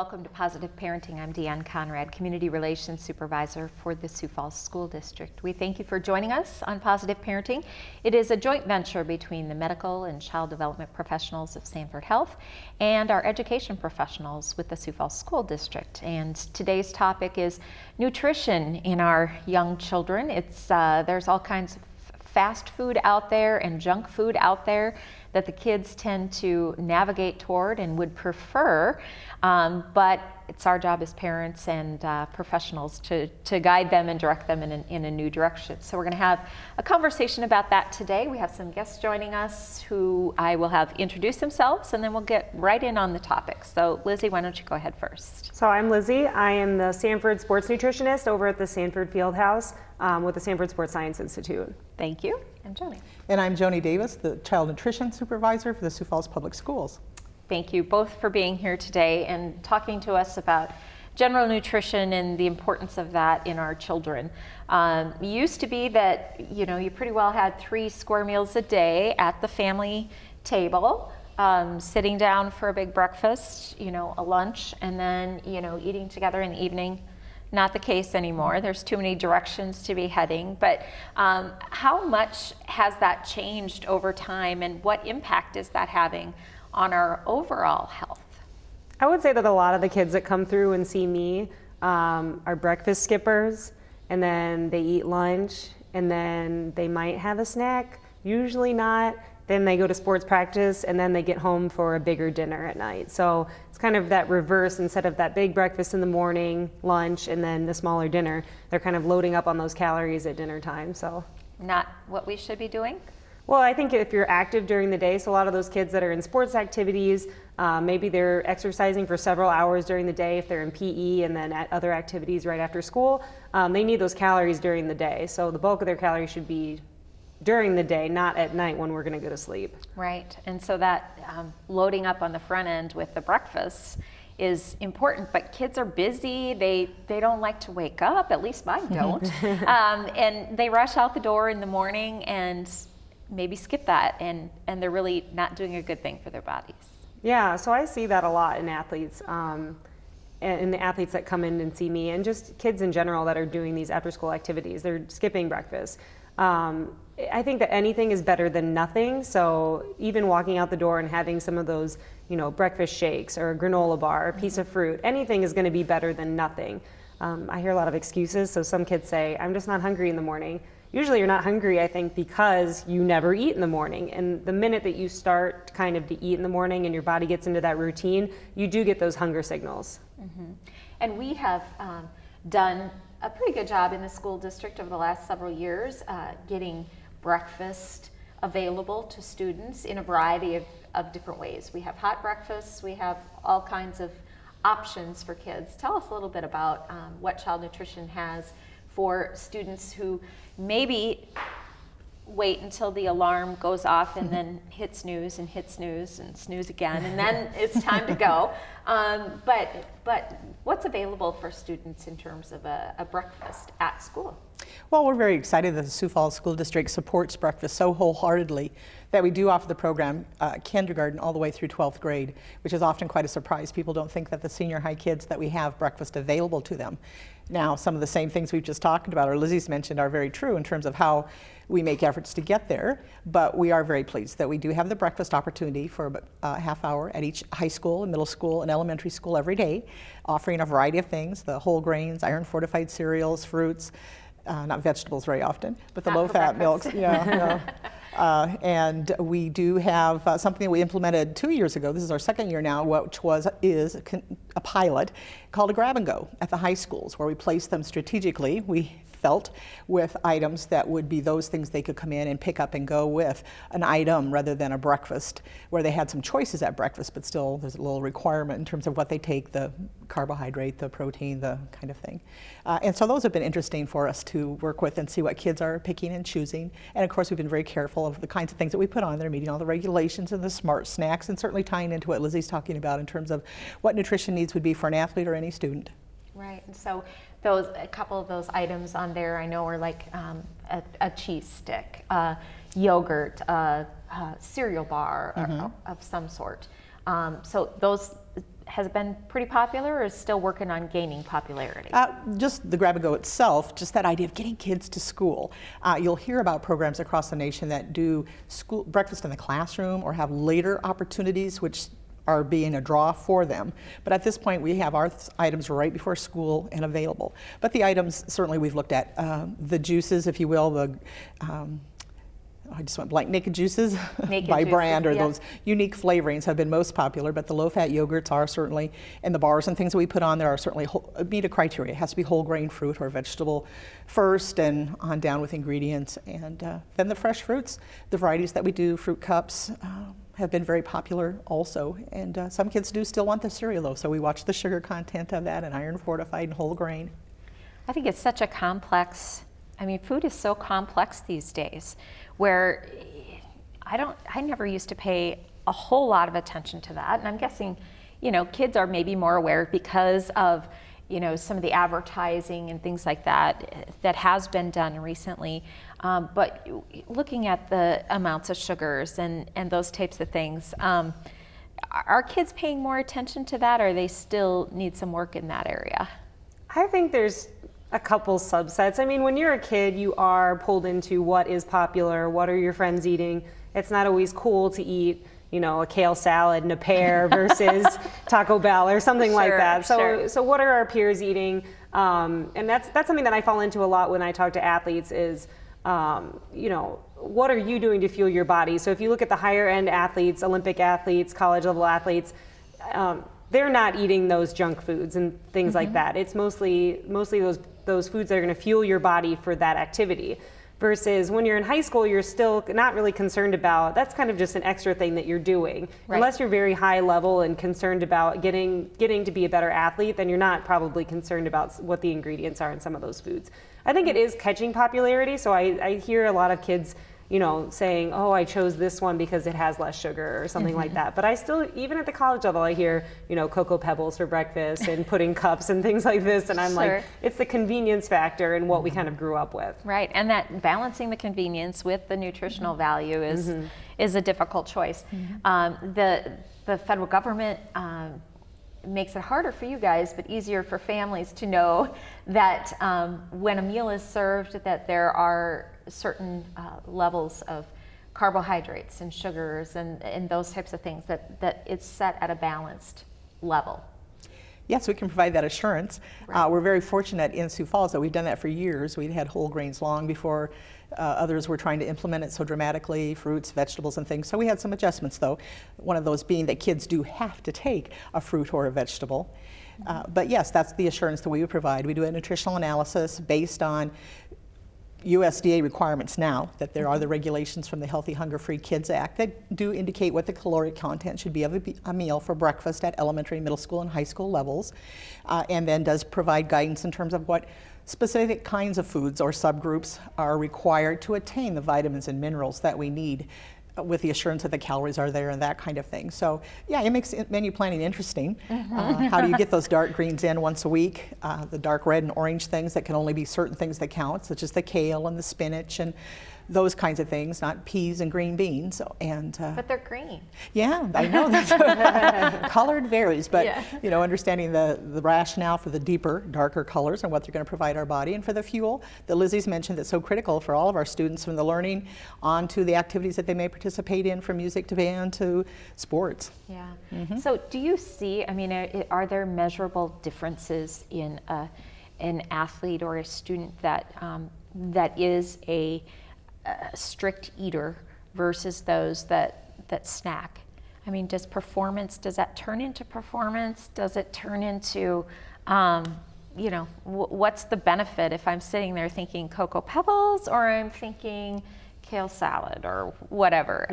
welcome to Positive Parenting. I'm Deanne Conrad, Community Relations Supervisor for the Sioux Falls School District. We thank you for joining us on Positive Parenting. It is a joint venture between the medical and child development professionals of Sanford Health and our education professionals with the Sioux Falls School District. And today's topic is nutrition in our young children. There's all kinds of fast food out there and junk food out there that the kids tend to navigate toward and would prefer, but it's our job as parents and professionals to guide them and direct them in a new direction. So we're going to have a conversation about that today. We have some guests joining us who I will have introduce themselves, and then we'll get right in on the topic. So Lizzie, why don't you go ahead first? So I'm Lizzie. I am the Sanford sports nutritionist over at the Sanford Fieldhouse with the Sanford Sports Science Institute. Thank you. And Joni. And I'm Joni Davis, the Child Nutrition Supervisor for the Sioux Falls Public Schools. Thank you both for being here today and talking to us about general nutrition and the importance of that in our children. It used to be that, you pretty well had 3 square meals a day at the family table, sitting down for a big breakfast, a lunch, and then, eating together in the evening. Not the case anymore. There's too many directions to be heading. But how much has that changed over time, and what impact is that having on our overall health? I would say that a lot of the kids that come through and see me are breakfast skippers, and then they eat lunch, and then they might have a snack, usually not. Then they go to sports practice, and then they get home for a bigger dinner at night. So it's kind of that reverse. Instead of that big breakfast in the morning, lunch, and then the smaller dinner, they're kind of loading up on those calories at dinner time. So not what we should be doing? Well, I think if you're active during the day, so a lot of those kids that are in sports activities, maybe they're exercising for several hours during the day if they're in PE and then at other activities right after school, they need those calories during the day. So the bulk of their calories should be during the day, not at night when we're going to go to sleep. Right, and so that loading up on the front end with the breakfast is important, but kids are busy, they don't like to wake up, at least mine don't, and they rush out the door in the morning and maybe skip that, and they're really not doing a good thing for their bodies. Yeah, so I see that a lot in athletes, and the athletes that come in and see me, and just kids in general that are doing these after school activities, they're skipping breakfast. I think that anything is better than nothing. So even walking out the door and having some of those, breakfast shakes or a granola bar, a piece of fruit, anything is going to be better than nothing. I hear a lot of excuses. So some kids say, I'm just not hungry in the morning. Usually you're not hungry, I think, because you never eat in the morning. And the minute that you start kind of to eat in the morning and your body gets into that routine, you do get those hunger signals. Mm-hmm. And we have done a pretty good job in the school district over the last several years getting breakfast available to students in a variety of different ways. We have hot breakfasts, we have all kinds of options for kids. Tell us a little bit about what Child Nutrition has for students who maybe wait until the alarm goes off and then hit snooze and hit snooze and snooze again, and then it's time to go. But what's available for students in terms of a breakfast at school? Well, we're very excited that the Sioux Falls School District supports breakfast so wholeheartedly that we do offer the program kindergarten all the way through 12th grade, which is often quite a surprise. People don't think that the senior high kids that we have breakfast available to them. Now, some of the same things we've just talked about, or Lizzie's mentioned, are very true in terms of how we make efforts to get there, but we are very pleased that we do have the breakfast opportunity for a half hour at each high school, middle school, and elementary school every day, offering a variety of things, the whole grains, iron fortified cereals, fruits, not vegetables very often, but the low-fat milks. And we do have something that we implemented 2 years ago. This is our second year now, which is a pilot called a grab and go at the high schools, where we place them strategically. We felt with items that would be those things they could come in and pick up and go with an item rather than a breakfast, where they had some choices at breakfast, but still there's a little requirement in terms of what they take, the carbohydrate, the protein, the kind of thing. And so those have been interesting for us to work with and see what kids are picking and choosing. And of course, we've been very careful of the kinds of things that we put on there, meeting all the regulations and the smart snacks, and certainly tying into what Lizzie's talking about in terms of what nutrition needs would be for an athlete or any student. Right, and so a couple of those items on there I know are like a cheese stick, yogurt, cereal bar of some sort. So those has been pretty popular or is still working on gaining popularity? Just the grab and go itself, just that idea of getting kids to school. You'll hear about programs across the nation that do school breakfast in the classroom or have later opportunities, which are being a draw for them. But at this point, we have our items right before school and available. But the items, certainly we've looked at the juices, if you will, I just went blank, Naked Juices Naked by Juices, brand, or yeah. those unique flavorings have been most popular, but the low-fat yogurts are certainly, and the bars and things that we put on there are certainly meet a criteria. It has to be whole grain fruit or vegetable first, and on down with ingredients. And then the fresh fruits, the varieties that we do, fruit cups, have been very popular also. And some kids do still want the cereal though, so we watch the sugar content of that and iron fortified and whole grain. I think it's such a complex, I mean, food is so complex these days, where I never used to pay a whole lot of attention to that. And I'm guessing, kids are maybe more aware because of, some of the advertising and things like that has been done recently. But looking at the amounts of sugars and those types of things, are kids paying more attention to that, or they still need some work in that area? I think there's a couple subsets. I mean, when you're a kid, you are pulled into what is popular, what are your friends eating. It's not always cool to eat, a kale salad and a pear versus Taco Bell or something like that. So what are our peers eating? And that's something that I fall into a lot when I talk to athletes is, what are you doing to fuel your body? So if you look at the higher end athletes, Olympic athletes, college level athletes, they're not eating those junk foods and things like that. It's mostly those foods that are going to fuel your body for that activity. Versus when you're in high school, you're still not really concerned about, that's kind of just an extra thing that you're doing. Right. Unless you're very high level and concerned about getting to be a better athlete, then you're not probably concerned about what the ingredients are in some of those foods. I think it is catching popularity, so I hear a lot of kids saying, oh, I chose this one because it has less sugar or something like that. But I still, even at the college level, I hear, Cocoa Pebbles for breakfast and pudding cups and things like this. And I'm like, it's the convenience factor and what we kind of grew up with. Right, and that balancing the convenience with the nutritional value is a difficult choice. The federal government makes it harder for you guys, but easier for families to know that when a meal is served, that there are certain levels of carbohydrates and sugars and those types of things, that it's set at a balanced level. Yes, we can provide that assurance. Right. We're very fortunate in Sioux Falls that we've done that for years. We'd had whole grains long before others were trying to implement it so dramatically, fruits, vegetables, and things. So we had some adjustments, though. One of those being that kids do have to take a fruit or a vegetable. But yes, that's the assurance that we would provide. We do a nutritional analysis based on USDA requirements now, that there are the regulations from the Healthy Hunger Free Kids Act that do indicate what the caloric content should be of a meal for breakfast at elementary, middle school, and high school levels, and then does provide guidance in terms of what specific kinds of foods or subgroups are required to attain the vitamins and minerals that we need, with the assurance that the calories are there and that kind of thing. So yeah, it makes menu planning interesting. How do you get those dark greens in once a week? The dark red and orange things that can only be certain things that count, such as the kale and the spinach and those kinds of things, not peas and green beans. But they're green. Yeah, I know. Colored varies, but understanding the rationale for the deeper, darker colors and what they're going to provide our body, and for the fuel that Lizzie's mentioned that's so critical for all of our students, from the learning on to the activities that they may participate in, from music to band to sports. Yeah. So do you see, are there measurable differences in an athlete or a student that is a strict eater versus those that snack? Does that turn into performance? Does it turn into, what's the benefit if I'm sitting there thinking Cocoa Pebbles or I'm thinking kale salad or whatever?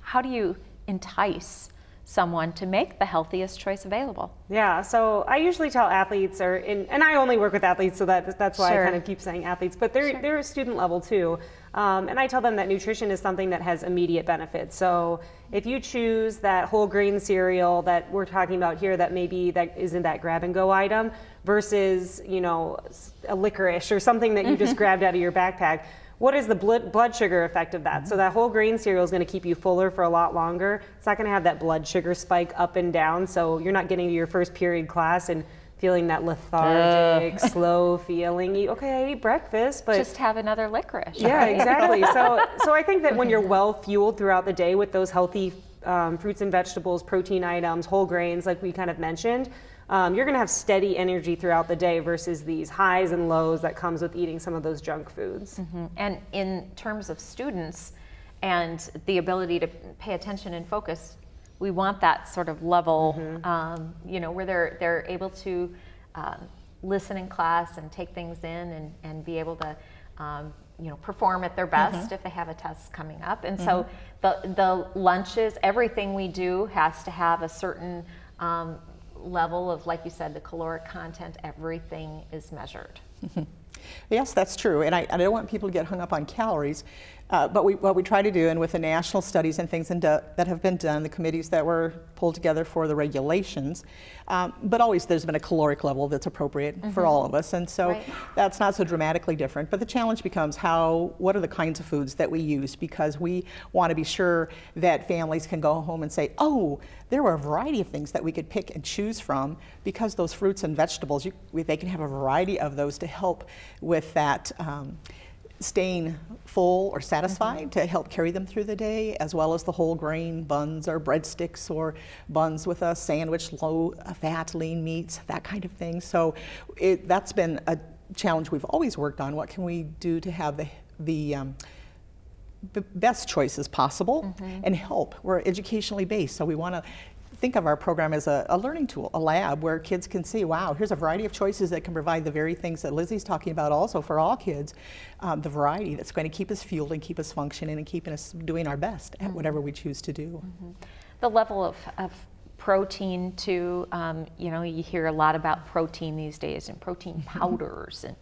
How do you entice someone to make the healthiest choice available? Yeah, so I usually tell athletes, and I only work with athletes, so that's why I kind of keep saying athletes, but they're a student level too. And I tell them that nutrition is something that has immediate benefits. So if you choose that whole grain cereal that we're talking about here, that maybe that isn't that grab and go item, versus a licorice or something that you just grabbed out of your backpack, what is the blood sugar effect of that? So that whole grain cereal is going to keep you fuller for a lot longer. It's not going to have that blood sugar spike up and down, so you're not getting to your first period class and feeling that lethargic, slow feeling. Okay, I ate breakfast, but Just have another licorice. yeah, right? exactly. So I think that when you're well fueled throughout the day with those healthy fruits and vegetables, protein items, whole grains, like we kind of mentioned, you're going to have steady energy throughout the day versus these highs and lows that comes with eating some of those junk foods. And in terms of students and the ability to pay attention and focus, we want that sort of level, where they're able to listen in class and take things in and be able to, perform at their best if they have a test coming up. And so the lunches, everything we do has to have a certain level of, like you said, the caloric content. Everything is measured. Yes, that's true. And I don't want people to get hung up on calories. But what we try to do, and with the national studies and things that have been done, the committees that were pulled together for the regulations, but always there's been a caloric level that's appropriate for all of us. And so Right. that's not so dramatically different. But the challenge becomes what are the kinds of foods that we use? Because we want to be sure that families can go home and say, oh, there were a variety of things that we could pick and choose from, because those fruits and vegetables, they can have a variety of those to help with that staying full or satisfied, to help carry them through the day, as well as the whole grain buns or breadsticks or buns with a sandwich, low fat, lean meats, that kind of thing. So that's been a challenge we've always worked on. What can we do to have the best choices possible and help? We're educationally based, so we want to think of our program as a learning tool, a lab where kids can see, wow, here's a variety of choices that can provide the very things that Lizzie's talking about also for all kids, the variety that's going to keep us fueled and keep us functioning and keeping us doing our best at whatever we choose to do. The level of protein too, you hear a lot about protein these days and protein powders and,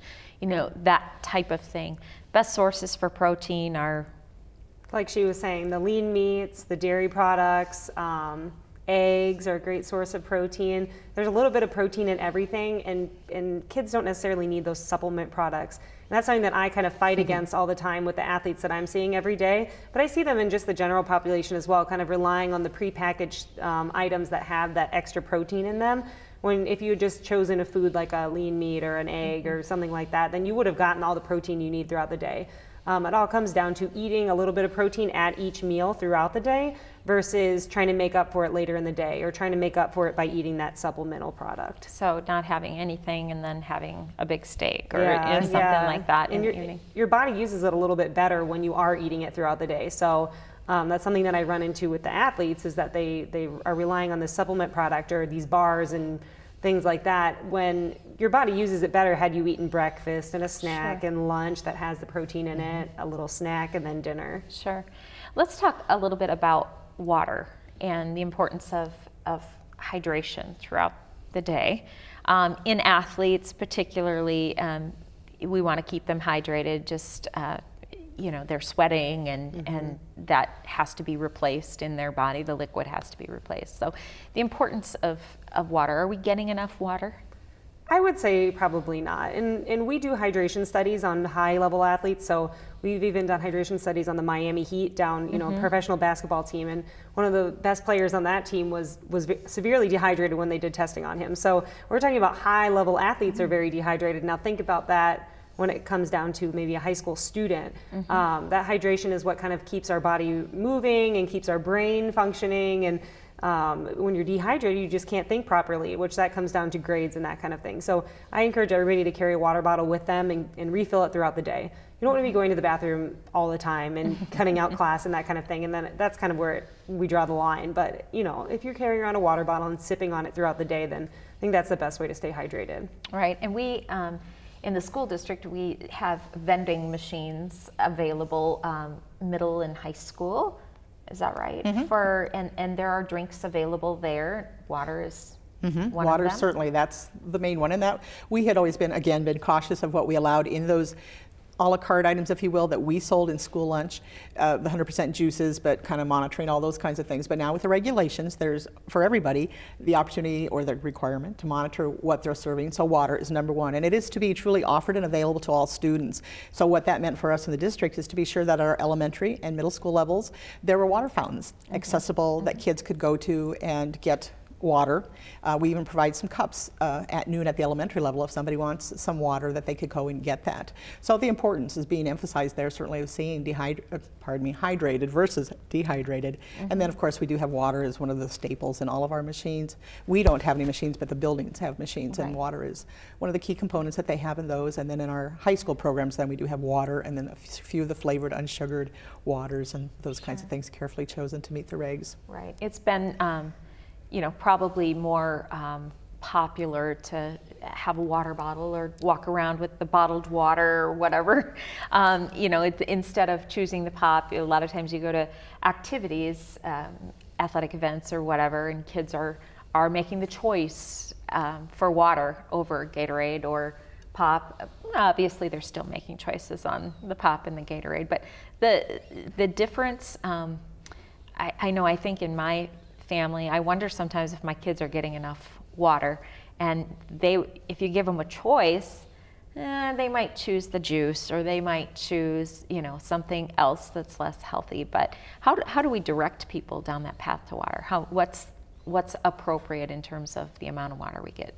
that type of thing. Best sources for protein are, Like she was saying, the lean meats, the dairy products, eggs are a great source of protein. There's a little bit of protein in everything, and kids don't necessarily need those supplement products. And that's something that I kind of fight against all the time with the athletes that I'm seeing every day. But I see them in just the general population as well, kind of relying on the prepackaged items that have that extra protein in them. When if you had just chosen a food like a lean meat or an egg or something like that, then you would have gotten all the protein you need throughout the day. It all comes down to eating a little bit of protein at each meal throughout the day versus trying to make up for it later in the day or trying to make up for it by eating that supplemental product. so not having anything and then having a big steak or Yeah, something yeah. like that in And the evening. your body uses it a little bit better when you are eating it throughout the day. So that's something that I run into with the athletes, is that they are relying on the supplement product or these bars and things like that, when your body uses it better had you eaten breakfast and a snack Sure. and lunch that has the protein in it, a little snack, and then dinner. Sure. Let's talk a little bit about water and the importance of hydration throughout the day. In athletes particularly, we want to keep them hydrated. Just they're sweating and that has to be replaced in their body. The liquid has to be replaced. So the importance of water. Are we getting enough water? I would say probably not. And we do hydration studies on high-level athletes. So we've even done hydration studies on the Miami Heat down, professional basketball team. And one of the best players on that team was severely dehydrated when they did testing on him. So we're talking about high-level athletes are very dehydrated. Now think about that when it comes down to maybe a high school student. That hydration is what kind of keeps our body moving and keeps our brain functioning. And when you're dehydrated, you just can't think properly, which that comes down to grades and that kind of thing. So I encourage everybody to carry a water bottle with them and refill it throughout the day. You don't want to be going to the bathroom all the time and cutting out class and that kind of thing. And then that's kind of where we draw the line. But if you're carrying around a water bottle and sipping on it throughout the day, then I think that's the best way to stay hydrated. Right. And we, in the school district, we have vending machines available middle and high school. Is that right? And there are drinks available there. Water is one Water, of them. certainly, that's the main one. And that we had always been cautious of what we allowed in those a la carte items, if you will, that we sold in school lunch, the 100% juices, but kind of monitoring all those kinds of things. But now with the regulations, there's, for everybody, the opportunity or the requirement to monitor what they're serving. So water is number one, and it is to be truly offered and available to all students. So what that meant for us in the district is to be sure that our elementary and middle school levels, there were water fountains accessible that kids could go to and get water. We even provide some cups at noon at the elementary level if somebody wants some water, that they could go and get that. So the importance is being emphasized there, certainly, of seeing hydrated versus dehydrated. And then of course we do have water as one of the staples in all of our machines. We don't have any machines, but the buildings have machines, and water is one of the key components that they have in those. And then in our high school programs, then we do have water, and then a few of the flavored unsugared waters and those kinds of things carefully chosen to meet the regs. Right. It's been probably more popular to have a water bottle or walk around with the bottled water or whatever. Instead of choosing the pop, a lot of times you go to activities, athletic events or whatever, and kids are making the choice for water over Gatorade or pop. Obviously, they're still making choices on the pop and the Gatorade, but the difference, I think in my family, I wonder sometimes if my kids are getting enough water, and if you give them a choice, they might choose the juice, or they might choose something else that's less healthy. But how do we direct people down that path to water? What's appropriate in terms of the amount of water we get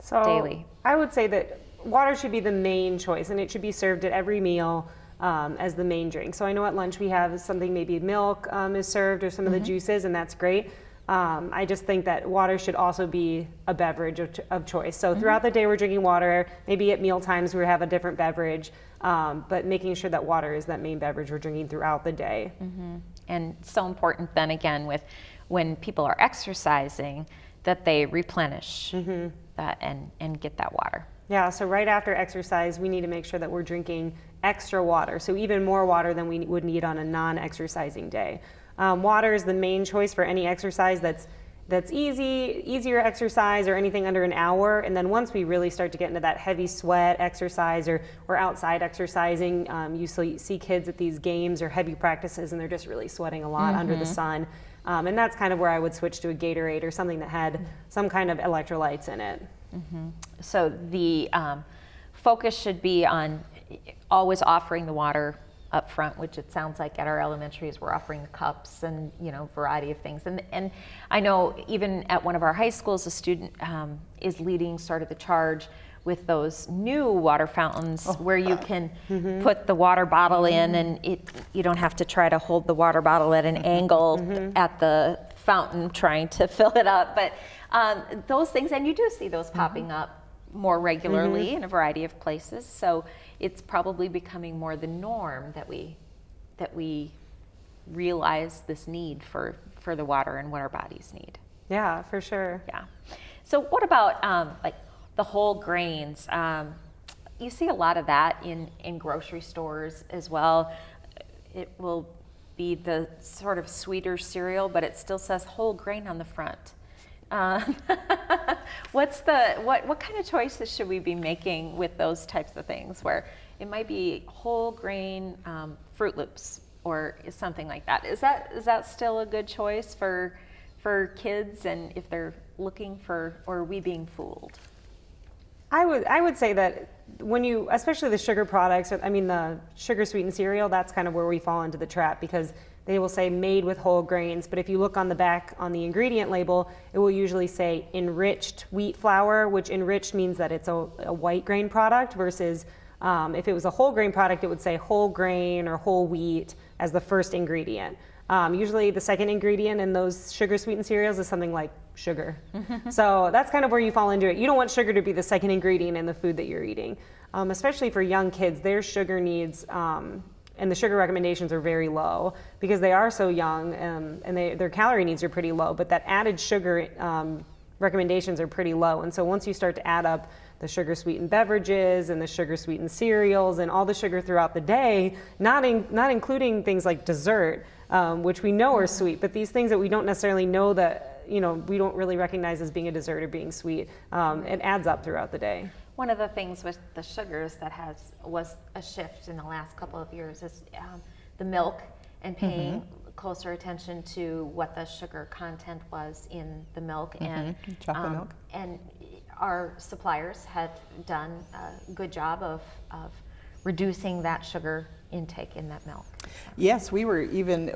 daily? I would say that water should be the main choice, and it should be served at every meal as the main drink. So I know at lunch we have something, maybe milk is served, or some of the juices, and that's great. I just think that water should also be a beverage of choice. So throughout the day we're drinking water, maybe at meal times we have a different beverage, but making sure that water is that main beverage we're drinking throughout the day. And so important then again when people are exercising, that they replenish that and get that water. Yeah, so right after exercise we need to make sure that we're drinking extra water, so even more water than we would need on a non-exercising day. Water is the main choice for any exercise that's easier exercise, or anything under an hour. And then once we really start to get into that heavy sweat exercise, or outside exercising, you see kids at these games or heavy practices, and they're just really sweating a lot under the sun. And that's kind of where I would switch to a Gatorade or something that had some kind of electrolytes in it. So the focus should be on always offering the water up front, which it sounds like at our elementaries we're offering the cups and variety of things. And I know even at one of our high schools, a student is leading sort of the charge with those new water fountains where you can put the water bottle in, and you don't have to try to hold the water bottle at an angle at the fountain trying to fill it up. But those things, and you do see those popping up more regularly in a variety of places. So it's probably becoming more the norm that we realize this need for the water and what our bodies need. Yeah, for sure. Yeah. So what about like the whole grains? You see a lot of that in grocery stores as well. It will be the sort of sweeter cereal, but it still says whole grain on the front. What kind of choices should we be making with those types of things, where it might be whole grain Fruit Loops or something like that? Is that still a good choice for kids, and if they're looking for, or are we being fooled? I would say that when you, especially the sugar products, the sugar sweetened cereal, that's kind of where we fall into the trap, because they will say made with whole grains, but if you look on the back on the ingredient label, it will usually say enriched wheat flour, which enriched means that it's a white grain product, versus if it was a whole grain product, it would say whole grain or whole wheat as the first ingredient. Usually the second ingredient in those sugar sweetened cereals is something like sugar. So that's kind of where you fall into it. You don't want sugar to be the second ingredient in the food that you're eating. Especially for young kids, their sugar needs and the sugar recommendations are very low because they are so young, and their calorie needs are pretty low, but that added sugar recommendations are pretty low. And so once you start to add up the sugar sweetened beverages and the sugar sweetened cereals and all the sugar throughout the day, not including things like dessert, which we know are sweet, but these things that we don't necessarily know that we don't really recognize as being a dessert or being sweet, it adds up throughout the day. One of the things with the sugars that was a shift in the last couple of years is the milk, and paying closer attention to what the sugar content was in the milk, and chocolate milk. And our suppliers have done a good job of reducing that sugar intake in that milk. Yes, we were even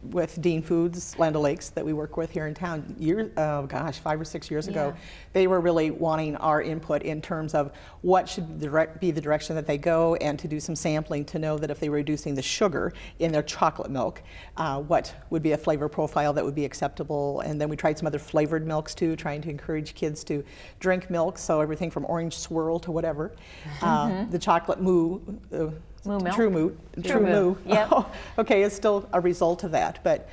with Dean Foods, Land O'Lakes, that we work with here in town, 5 or 6 years ago. Yeah. They were really wanting our input in terms of what should be the direction that they go, and to do some sampling to know that if they were reducing the sugar in their chocolate milk, what would be a flavor profile that would be acceptable. And then we tried some other flavored milks too, trying to encourage kids to drink milk, so everything from orange swirl to whatever. The chocolate moo. Moo milk? True Moo. True Moo. Yep. Okay, it's still a result of that. But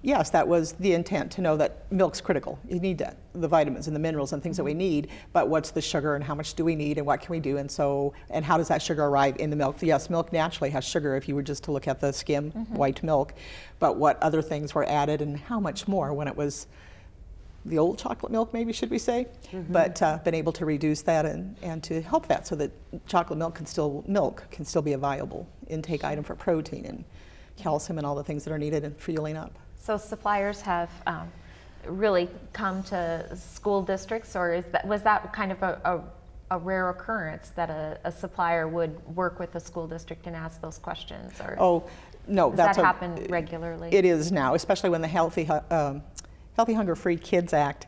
yes, that was the intent, to know that milk's critical. You need that, the vitamins and the minerals and things that we need, but what's the sugar and how much do we need and what can we do? And how does that sugar arrive in the milk? Yes, milk naturally has sugar if you were just to look at the skim white milk, but what other things were added and how much more when it was the old chocolate milk, maybe, should we say, but been able to reduce that and to help that, so that chocolate milk can still be a viable intake item for protein and calcium and all the things that are needed in fueling up. So suppliers have really come to school districts, or was that kind of a rare occurrence that a supplier would work with a school district and ask those questions? Or Oh, no, does that happen regularly? It is now, especially when the Healthy Hunger Free Kids Act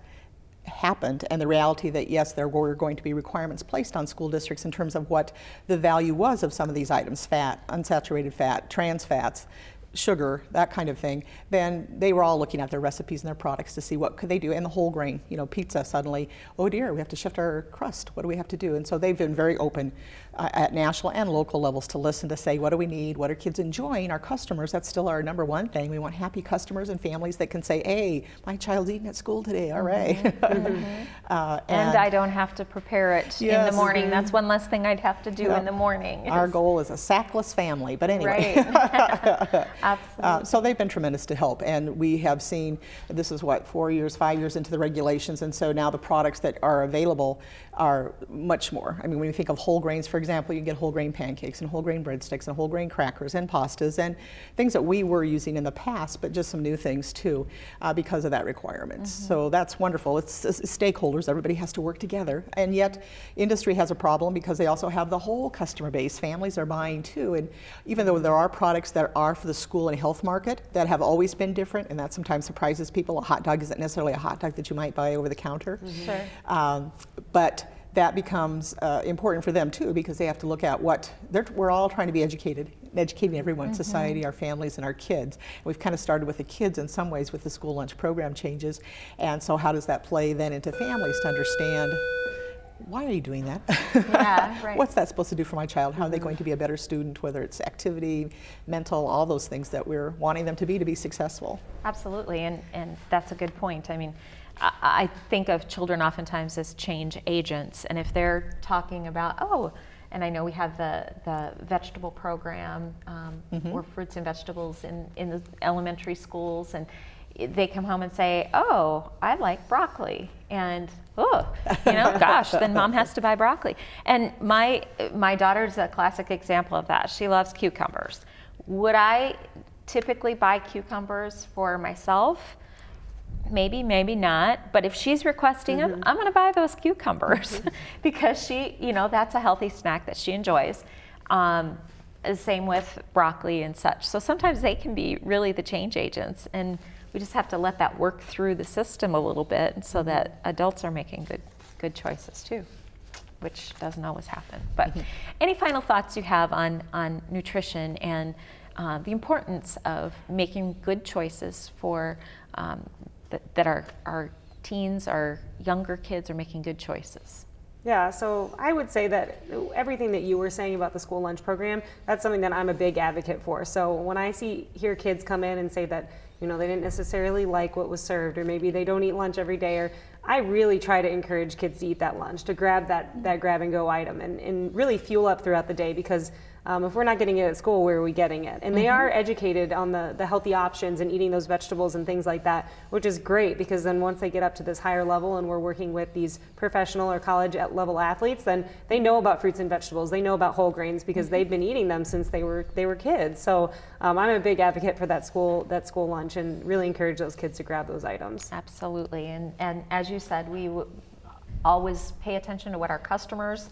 happened, and the reality that yes, there were going to be requirements placed on school districts in terms of what the value was of some of these items, fat, unsaturated fat, trans fats, sugar, that kind of thing, then they were all looking at their recipes and their products to see what could they do. And the whole grain, pizza, suddenly, oh dear, we have to shift our crust. What do we have to do? And so they've been very open at national and local levels to listen, to say, what do we need? What are kids enjoying? Our customers, that's still our number one thing. We want happy customers and families that can say, hey, my child's eating at school today, all right. And I don't have to prepare it in the morning. That's one less thing I'd have to do in the morning. Our goal is a sackless family, but anyway. Right. Absolutely. So they've been tremendous to help, and we have seen, this is 5 years into the regulations, and so now the products that are available are much more. I mean, when you think of whole grains, for example, you can get whole grain pancakes and whole grain breadsticks and whole grain crackers and pastas and things that we were using in the past, but just some new things too, because of that requirement. So that's wonderful. It's stakeholders, everybody has to work together, and yet industry has a problem because they also have the whole customer base. Families are buying too, and even though there are products that are for the school and health market that have always been different, and that sometimes surprises people. A hot dog isn't necessarily a hot dog that you might buy over the counter. Sure. But that becomes important for them too, because they have to look at we're all trying to be educating everyone, society, our families, and our kids. And we've kind of started with the kids in some ways with the school lunch program changes, and so how does that play then into families to understand, why are you doing that? Yeah, right. What's that supposed to do for my child? How are they going to be a better student, whether it's activity, mental, all those things that we're wanting them to be successful? Absolutely, and that's a good point. I mean, I think of children oftentimes as change agents, and if they're talking about, and I know we have the vegetable program, or fruits and vegetables in the elementary schools, and they come home and say, oh, I like broccoli, and gosh, then mom has to buy broccoli. And my daughter's a classic example of that. She loves cucumbers. Would I typically buy cucumbers for myself? Maybe, maybe not. But if she's requesting them, I'm going to buy those cucumbers because that's a healthy snack that she enjoys. Same with broccoli and such. So sometimes they can be really the change agents, and we just have to let that work through the system a little bit so that adults are making good choices too, which doesn't always happen. But any final thoughts you have on nutrition and the importance of making good choices for that our teens, our younger kids are making good choices? Yeah, so I would say that everything that you were saying about the school lunch program, that's something that I'm a big advocate for. So when I hear kids come in and say that, they didn't necessarily like what was served, or maybe they don't eat lunch every day, or I really try to encourage kids to eat that lunch, to grab that grab and go item and really fuel up throughout the day, because If we're not getting it at school, where are we getting it? And they are educated on the healthy options and eating those vegetables and things like that, which is great, because then once they get up to this higher level and we're working with these professional or college level athletes, then they know about fruits and vegetables. They know about whole grains because they've been eating them since they were kids. So I'm a big advocate for that school lunch, and really encourage those kids to grab those items. Absolutely. And as you said, we always pay attention to what our customers,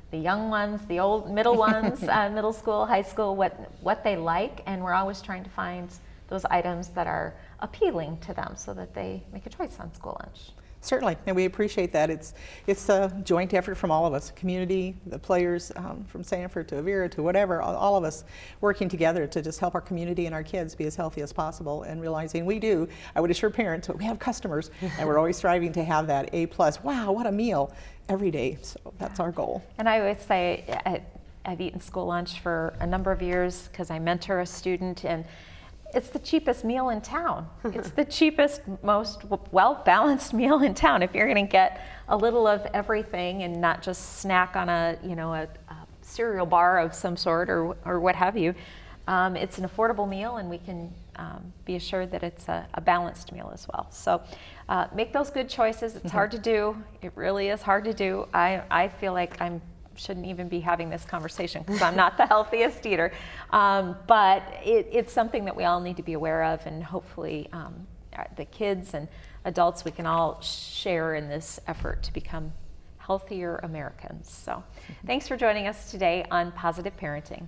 the young ones, the old middle ones, middle school, high school, what they like, and we're always trying to find those items that are appealing to them so that they make a choice on school lunch. Certainly, and we appreciate that. It's a joint effort from all of us, community, the players from Sanford to Avera to whatever, all of us working together to just help our community and our kids be as healthy as possible, and realizing we do. I would assure parents, we have customers, and we're always striving to have that A+, wow, what a meal, every day. So that's our goal. And I always say I've eaten school lunch for a number of years because I mentor a student, and it's the cheapest meal in town. It's the cheapest, most well-balanced meal in town. If you're going to get a little of everything and not just snack on a cereal bar of some sort or what have you, it's an affordable meal, and we can be assured that it's a balanced meal as well. So make those good choices. It's hard to do. It really is hard to do. I feel like I shouldn't even be having this conversation because I'm not the healthiest eater. But it's something that we all need to be aware of, and hopefully the kids and adults, we can all share in this effort to become healthier Americans. So thanks for joining us today on Positive Parenting.